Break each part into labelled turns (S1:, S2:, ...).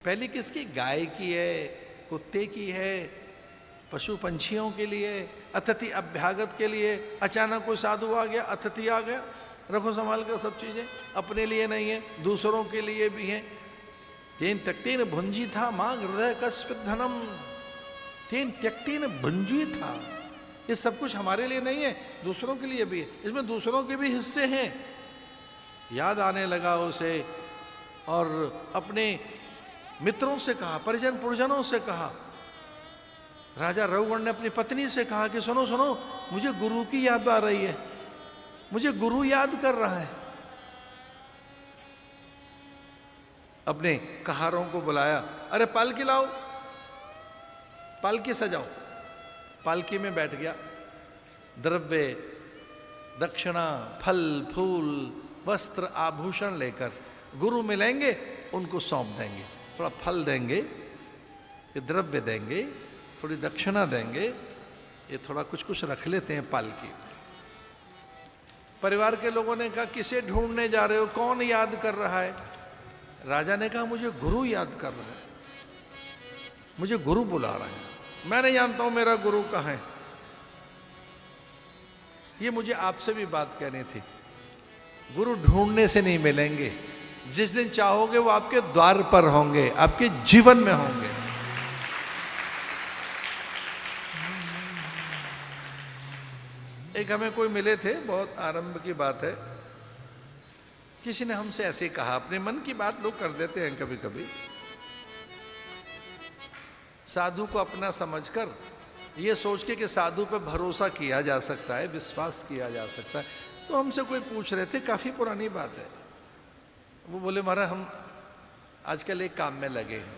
S1: पहली किसकी? गाय की है, कुत्ते की है, पशु पंछियों के लिए, अतिथि अभ्यागत के लिए। अचानक कोई साधु आ गया, अतिथि आ गया, रखो संभाल कर सब चीजें, अपने लिए नहीं है दूसरों के लिए भी है। तेन त्यक्तेन भुंजी था मां हृदय कस्पित धनम, तेन त्यक्तेन भुंजी था। ये सब कुछ हमारे लिए नहीं है, दूसरों के लिए भी है, इसमें दूसरों के भी हिस्से हैं। याद आने लगा उसे और अपने मित्रों से कहा, परिजन पुरजनों से कहा। राजा रघुगण ने अपनी पत्नी से कहा कि सुनो सुनो, मुझे गुरु की याद आ रही है, मुझे गुरु याद कर रहा है। अपने कहारों को बुलाया, अरे पालकी लाओ, पालकी सजाओ। पालकी में बैठ गया, द्रव्य दक्षिणा फल फूल वस्त्र आभूषण लेकर गुरु मिलेंगे, उनको सौंप देंगे, थोड़ा फल देंगे, ये द्रव्य देंगे, थोड़ी दक्षिणा देंगे, ये थोड़ा कुछ कुछ रख लेते हैं पालकी। परिवार के लोगों ने कहा, किसे ढूंढने जा रहे हो, कौन याद कर रहा है? राजा ने कहा, मुझे गुरु याद कर रहा है, मुझे गुरु बुला रहा है, मैं नहीं जानता हूं मेरा गुरु कहां है। ये मुझे आपसे भी बात कहनी थी। गुरु ढूंढने से नहीं मिलेंगे, जिस दिन चाहोगे वो आपके द्वार पर होंगे, आपके जीवन में होंगे। एक हमें कोई मिले थे, बहुत आरंभ की बात है, किसी ने हमसे ऐसे कहा, अपने मन की बात लोग कर देते हैं कभी कभी, साधु को अपना समझकर ये सोच के कि साधु पे भरोसा किया जा सकता है, विश्वास किया जा सकता है। तो हमसे कोई पूछ रहे थे, काफी पुरानी बात है, वो बोले महाराज हम आजकल एक काम में लगे हैं।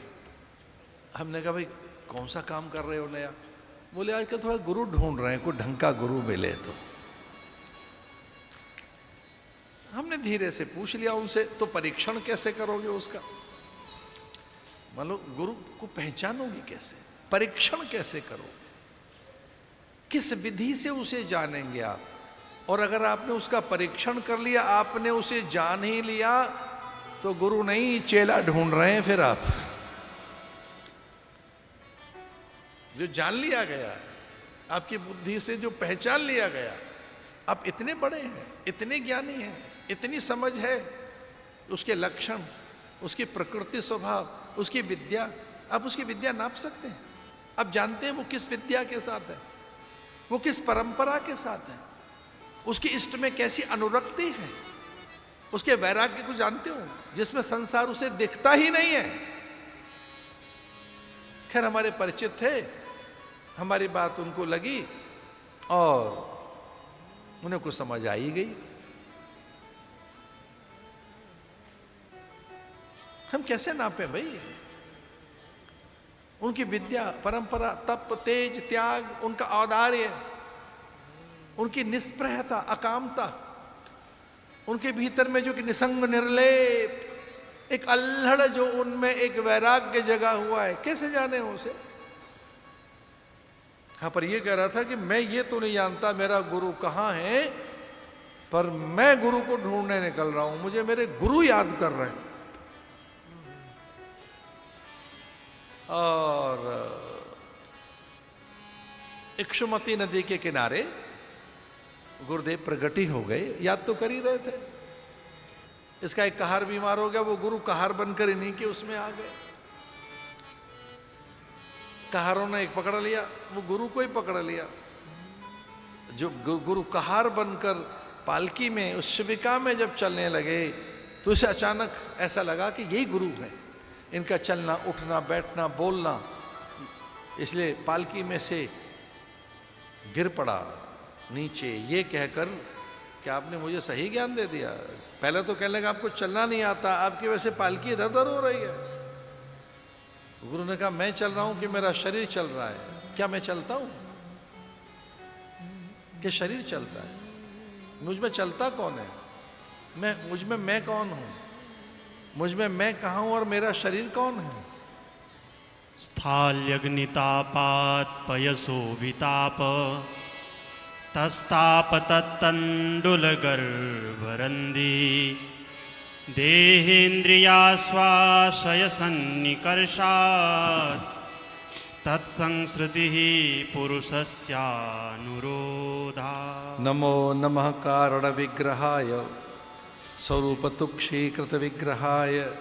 S1: हमने कहा भाई कौन सा काम कर रहे हो नया? बोले आजकल थोड़ा गुरु ढूंढ रहे हैं, कोई ढंग का गुरु मिले तो। हमने धीरे से पूछ लिया उनसे, तो परीक्षण कैसे करोगे उसका? मान लो गुरु को पहचानोगे कैसे, परीक्षण कैसे करोगे, किस विधि से उसे जानेंगे आप? और अगर आपने उसका परीक्षण कर लिया, आपने उसे जान ही लिया, तो गुरु नहीं चेला ढूंढ रहे हैं फिर आप। जो जान लिया गया, आपकी बुद्धि से जो पहचान लिया गया, आप इतने बड़े हैं, इतने ज्ञानी हैं, इतनी समझ है, उसके लक्षण, उसकी प्रकृति स्वभाव, उसकी विद्या, आप उसकी विद्या नाप सकते हैं। आप जानते हैं वो किस विद्या के साथ है, वो किस परंपरा के साथ है, उसकी इष्ट में कैसी अनुरक्ति है, उसके वैराग्य को जानते हो, जिसमें संसार उसे दिखता ही नहीं है। खैर हमारे परिचित थे, हमारी बात उनको लगी और उन्हें कुछ समझ आ ही गई। हम कैसे नापे भाई उनकी विद्या, परंपरा, तप, तेज, त्याग, उनका औदार्य, उनकी निष्प्रहता, अकामता, उनके भीतर में जो कि निसंग निर्लेप, एक अल्हड़ जो उनमें एक वैराग्य जगा हुआ है, कैसे जाने उसे? हाँ, पर ये कह रहा था कि मैं ये तो नहीं जानता मेरा गुरु कहाँ है, पर मैं गुरु को ढूंढने निकल रहा हूं, मुझे मेरे गुरु याद कर रहे हैं। और इक्षुमती नदी के किनारे गुरुदेव प्रगटी हो गए, याद तो कर ही रहे थे। इसका एक कहार बीमार हो गया, वो गुरु कहार बनकर इन्हीं के उसमें आ गए। कहारों ने एक पकड़ लिया, वो गुरु को ही पकड़ लिया। जो गुरु कहार बनकर पालकी में उस शिविका में जब चलने लगे, तो उसे अचानक ऐसा लगा कि यही गुरु है, इनका चलना उठना बैठना बोलना। इसलिए पालकी में से गिर पड़ा नीचे, ये कहकर कि आपने मुझे सही ज्ञान दे दिया। पहले तो कहने लगा आपको चलना नहीं आता, आपकी वजह से पालकी इधर उधर हो रही है। गुरु ने कहा मैं चल रहा हूं कि मेरा शरीर चल रहा है? क्या मैं चलता हूं कि शरीर चलता है? मुझ में चलता कौन है? मुझ में मैं कौन हूं? मुझ में मैं कहां हूं और मेरा शरीर कौन है?
S2: स्थाल्यग्नितापात् पयसो विताप तस्ताप तत्तंडुल गर्भरंदी देहेन्द्रियाश्वासयसन्निकर्षात् तत्संसृतिः पुरुषस्यानुरोधा।
S1: नमो नमः कारण विग्रहाय स्वरूप तुक्षीकृत विग्रहाय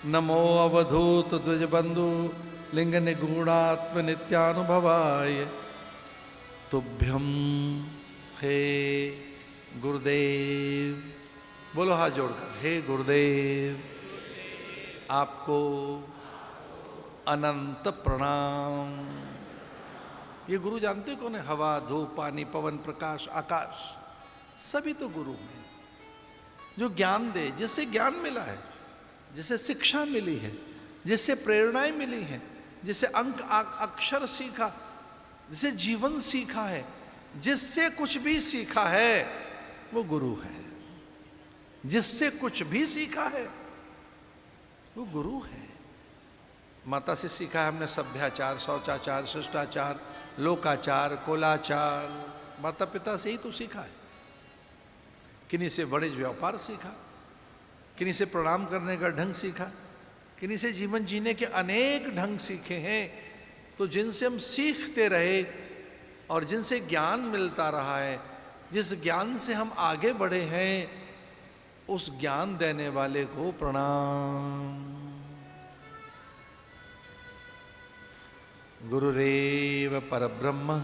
S1: नमो अवधूत द्विजबंधु लिंग निगूढ़ात्म नित्यानुभवाय तुभ्यं हे गुरुदेव। बोलो हाथ जोड़कर, हे गुरुदेव आपको अनंत प्रणाम। ये गुरु जानते कौन है? हवा, धूप, पानी, पवन, प्रकाश, आकाश, सभी तो गुरु हैं जो ज्ञान दे, जिससे ज्ञान मिला है, जिसे शिक्षा मिली है, जिससे प्रेरणाएं मिली हैं, जिसे अंक अक्षर सीखा, जिसे जीवन सीखा है, जिससे कुछ भी सीखा है वो गुरु है। जिससे कुछ भी सीखा है वो गुरु है। माता से सीखा है हमने सभ्याचार, शौचाचार, शिष्टाचार, लोकाचार, कोलाचार, माता पिता से ही तो सीखा है। किन्हीं से बड़े व्यापार सीखा, किन्हीं से प्रणाम करने का ढंग सीखा, किन्हीं से जीवन जीने के अनेक ढंग सीखे हैं। तो जिनसे हम सीखते रहे और जिनसे ज्ञान मिलता रहा है, जिस ज्ञान से हम आगे बढ़े हैं, उस ज्ञान देने वाले को प्रणाम। गुरुरेव परब्रह्म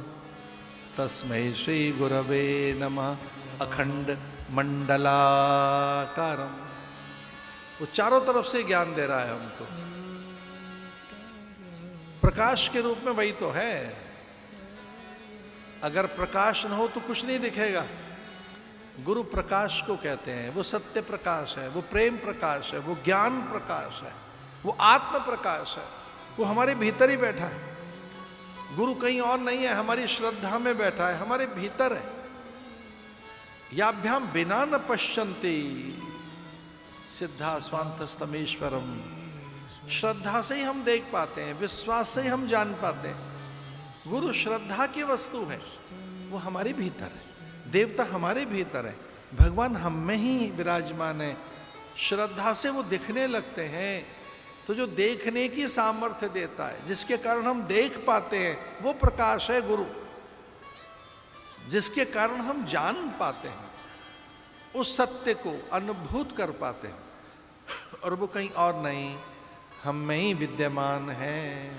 S1: तस्मै श्री गुरवे नमः। अखंड मंडलाकारम, वो चारों तरफ से ज्ञान दे रहा है हमको। प्रकाश के रूप में वही तो है। अगर प्रकाश न हो तो कुछ नहीं दिखेगा। गुरु प्रकाश को कहते हैं। वो सत्य प्रकाश है, वो प्रेम प्रकाश है, वो ज्ञान प्रकाश है, वो आत्म प्रकाश है। वो हमारे भीतर ही बैठा है। गुरु कहीं और नहीं है, हमारी श्रद्धा में बैठा है, हमारे भीतर है। याभ्याम बिना न पश्यन्ति सिद्धा स्वांतस्तमेश्वरम। श्रद्धा से ही हम देख पाते हैं, विश्वास से ही हम जान पाते हैं। गुरु श्रद्धा की वस्तु है, वो हमारे भीतर है। देवता हमारे भीतर है, भगवान हम में ही विराजमान है। श्रद्धा से वो दिखने लगते हैं। तो जो देखने की सामर्थ्य देता है, जिसके कारण हम देख पाते हैं, वो प्रकाश है गुरु। जिसके कारण हम जान पाते हैं, उस सत्य को अनुभूत कर पाते हैं, और वो कहीं और नहीं, हम में ही विद्यमान है।